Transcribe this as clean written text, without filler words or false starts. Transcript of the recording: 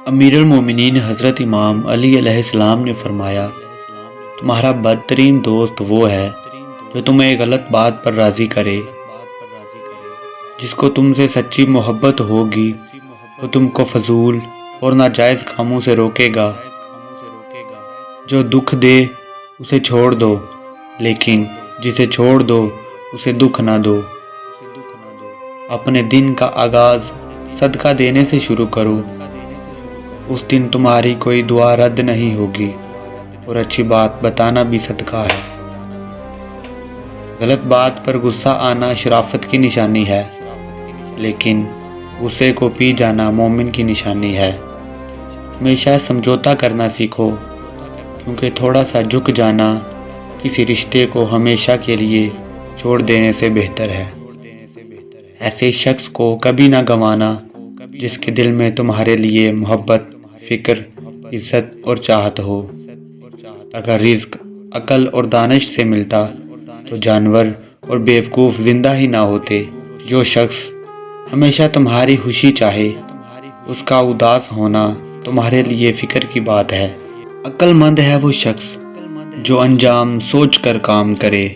امیر المومنین حضرت امام علی علیہ السلام نے فرمایا، تمہارا بدترین دوست وہ ہے جو تمہیں غلط بات پر راضی کرے۔ جس کو تم سے سچی محبت ہوگی وہ تم کو فضول اور ناجائز کاموں سے روکے گا۔ جو دکھ دے اسے چھوڑ دو، لیکن جسے چھوڑ دو اسے دکھ نہ دو۔ اپنے دن کا آغاز صدقہ دینے سے شروع کرو، اس دن تمہاری کوئی دعا رد نہیں ہوگی اور اچھی بات بتانا بھی صدقہ ہے۔ غلط بات پر غصہ آنا شرافت کی نشانی ہے، لیکن غصے کو پی جانا مومن کی نشانی ہے۔ ہمیشہ سمجھوتا کرنا سیکھو، کیونکہ تھوڑا سا جھک جانا کسی رشتے کو ہمیشہ کے لیے چھوڑ دینے سے بہتر ہے۔ ایسے شخص کو کبھی نہ گنوانا جس کے دل میں تمہارے لیے محبت، فکر، عزت اور چاہت ہو۔ اگر رزق عقل اور دانش سے ملتا تو جانور اور بیوقوف زندہ ہی نہ ہوتے۔ جو شخص ہمیشہ تمہاری خوشی چاہے، اس کا اداس ہونا تمہارے لیے فکر کی بات ہے۔ عقل مند ہے وہ شخص جو انجام سوچ کر کام کرے۔